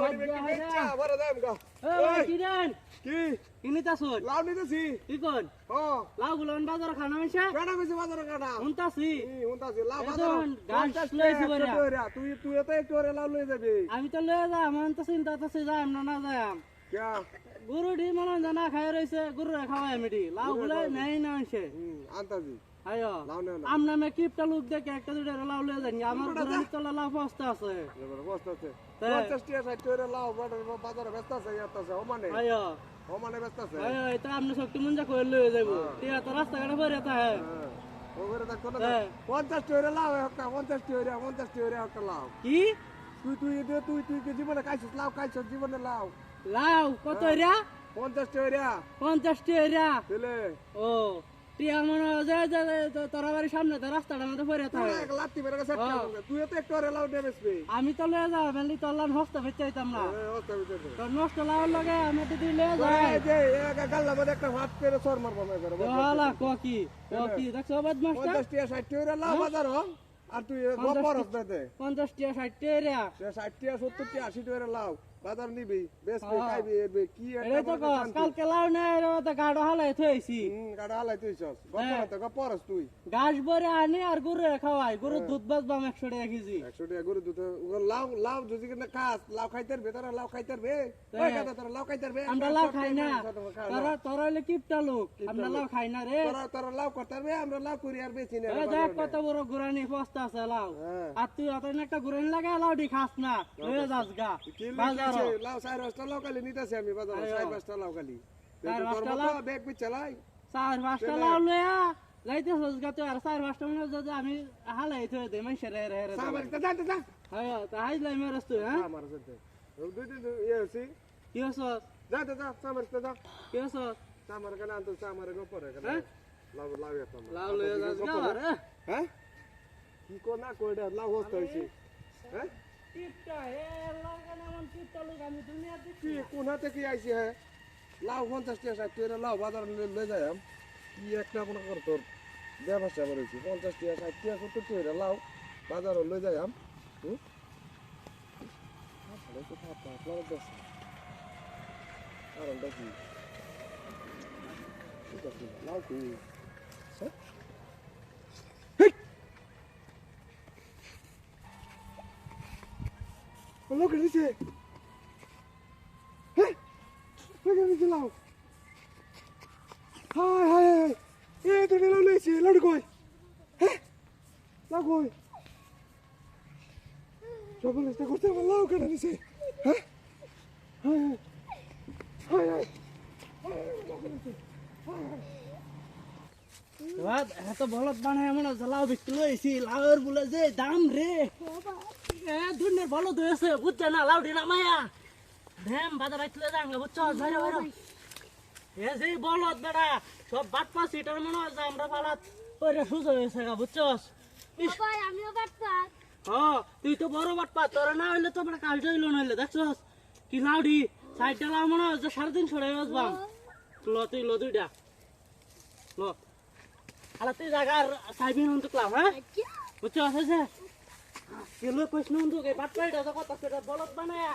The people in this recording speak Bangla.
ভাত দিয়া হয় না বড় দাম গা এই কি দেন কি ইনিতাছুন লাউ নিতেছি কি কোন ও লাউ গুলোন বাজার খানা হইছে কেডা কইছে বাজার খানা হুনতাছি লাউ বাজার গাছ লইছি বড়া তুই তো একটু ওরে লাউ লই যাবি আমি তো লই যা মন তো চিন্তা তো যাম না যাম क्या गुरु डी मन जना खाय रहिছে गुरु খাওয়ায় মিটি লাউ গুলো নাই না হইছে আনতাজি আয়ো আমনা মে কিপটা লোক দেখে একটা দুইটা লাউ লয়ে যানি আমার ঘরে তলা লাউ বস্তা আছে বস্তা আছে 50 টাকা 60 টাকা লাউ বাজারে ব্যস্ত আছে ইয়াতাছে ও মানে আয়ো ও মানে ব্যস্ত আছে আয়ো এটা আপনি শক্তি মঞ্জা কই লয়ে যাইবো টিয়া তো রাস্তা ঘাটে পড়ে তা है ও ঘরে তা কোন 50 টাকা লাউ 50 টাকা একটা লাউ কি তুই কি জীবনে খাইছিস লাউ খাইছিস জীবনে লাউ লাউ কত রে 50 টাকা দিলে ও টিয়া মনে যে তোরা বাড়ির সামনে তো রাস্তাটার মধ্যে পড়ে থাকে এক লাত্তি মেরে সেট করব তুই তো একটু লাউ দেবেসবি আমি তো লয়ে যাব বলি তোর লাউ হস্তা বেচাইতাম না হস্তা বেচাইতে তোর নষ্ট লাউ লাগে আমি তো দিলে যাই এই যে এক গাল্লা মধ্যে একটা হাত পেরে সর মারব না করে হালা কি দেখছ বদমাশ 50 টাকা 60 টাকা লাউ বাজার আর তুই গোপর হস্তা দে 50 টাকা 60 টাকা 60 টাকা 70 টাকা 80 টাকা লাউ বাজার নিবি বেচবি খাইবি কি এটা তো কালকে লাউ নাই তো গাড়ো হালাই থইছি গাড়ো হালাই থইছস গপরস তুই গাছ ভরে আনি আর গরু খাওয়াই গরু দুধ বাজবাম 100 টাকা কেজি 100 টাকা গরু দুধ লাউ যদি না খাস লাউ খাইতের ভেতর লাউ খাইতের বে ওই কথা তোর লাউ খাইতের বে আমরা লাউ খাই না তোরা হইলে কিপটা লোক আমরা লাউ খাই না রে তোরা লাউ করতার বে আমরা লাউ করি আর বেচি না দেখ কত বড় গুরানি বস্তা আছে লাউ আর তুই অতই একটা গুরানি লাগা লাউ দি খাস না লয়ে যাস গা বাজার লাউ 4-5টা লাউ খালি নিতেছি আমি বাজারে 4-5টা লাউ খালি 4-5টা লাউ ব্যাগ পে চালাই 4-5টা লাউ লয়া যাইতে হসগা তো আর 4-5টা মনে যদি আমি হালাই থই দে মাইছে রে সামার তা যা হ্যাঁ তা হাইলাই মেরস তুই হ্যাঁ আমার সাথে দুই ইয়েছি কি হস যা সামার তা যা কি হস সামার কানা তো সামার গো পরে কানা লাউ এটা লাউ লয়া যাস গা হ্যাঁ কি কোনা কইডা লাউ হস হইছে হ্যাঁ টিপটা হে লাগানা মন টিপটা লোক আমি দুনিয়া দেখি কোন হাতে কি আইছে হে লাউ 50 টাকা 60 টাকা লাউ বাজার লয়ে যাইম কি একটা কোন কর তোর ব্যবসা করেছি 50 টাকা 60 টাকা 70 টাকা লাউ বাজার লয়ে যাইম আসলে তো খাতা আপনার কাছে আর দেখি ঠিক আছে লাউ কি হ্যাঁ Look at this here. Hey! Look at this law. Hi. Hey, tu law le si, law koi. Hey! Law koi. Trouble is the korte law kana ni se. Hey! Hi. বাদ এত বলদ বানায় এমন লাউ বিক্রি লইছি লাউর বলে যে দাম রে এ দুনের বলদ হয়েছে বুঝছে না লাউ দিনা মায়া ধ্যাম বাজার আইতলে যাঙ্গা বুঝছো ধরে ধরে এ যে বলদ বেটা সব বাটপা সিটার মনে হয় যে আমরা পালাত ওরে সুযোগ হয়েছে গা বুঝছস ভাই আমিও বাটপা হ্যাঁ তুই তো বড় বাটপা তোর না হইলে তো বড় কাল যাইলো না হইলে দেখছস কি লাউডি সাইডটা লাউ মনে হয় যে 3.5 ছড়াই আসবাম লো দুইটা লো আলাতে জায়গার সাইবিন উনতুকলাম হ্যাঁ বুঝছো আছে যে কেলো কইছ না উনতুক এই বাটপাইটা তো কত সেটা বলদ বানায়া